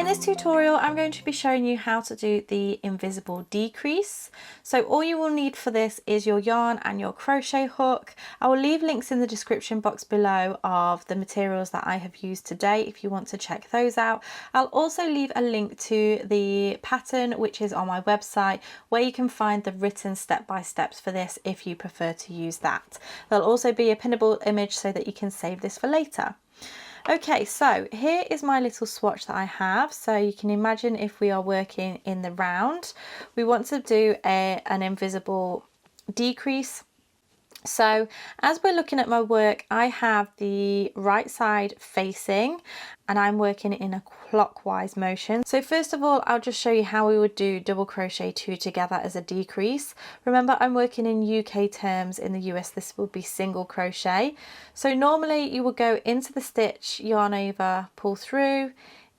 In this tutorial, I'm going to be showing you how to do the invisible decrease. So all you will need for this is your yarn and your crochet hook. I will leave links in the description box below of the materials that I have used today if you want to check those out. I'll also leave a link to the pattern, which is on my website, where you can find the written step-by-steps for this if you prefer to use that. There'll also be a pinnable image so that you can save this for later. Okay, so here is my little swatch that I have. So you can imagine if we are working in the round, we want to do an invisible decrease. So as we're looking at my work, I have the right side facing and I'm working in a clockwise motion. So first of all, I'll just show you how we would do double crochet 2 together as a decrease. Remember, I'm working in UK terms. In the US, this would be single crochet. So normally you will go into the stitch, yarn over, pull through,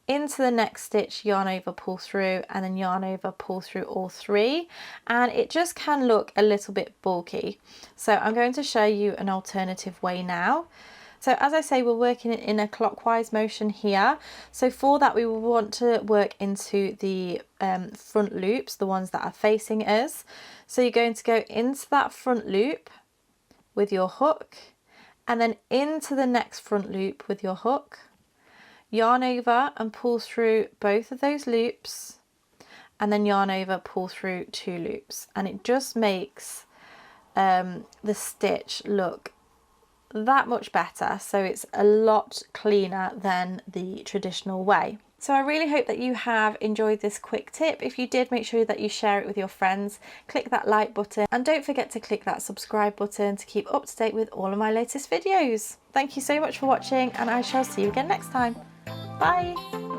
into the next stitch, yarn over, pull through, and then yarn over, pull through all 3, and it just can look a little bit bulky. So I'm going to show you an alternative way now. So as I say, we're working in a clockwise motion here. So for that, we will want to work into the front loops, the ones that are facing us. So you're going to go into that front loop with your hook, and then into the next front loop with your hook, yarn over and pull through both of those loops, and then yarn over, pull through 2 loops, and it just makes the stitch look that much better. So it's a lot cleaner than the traditional way. So I really hope that you have enjoyed this quick tip. If you did, make sure that you share it with your friends, click that like button, and don't forget to click that subscribe button to keep up to date with all of my latest videos. Thank you so much for watching, and I shall see you again next time. Bye!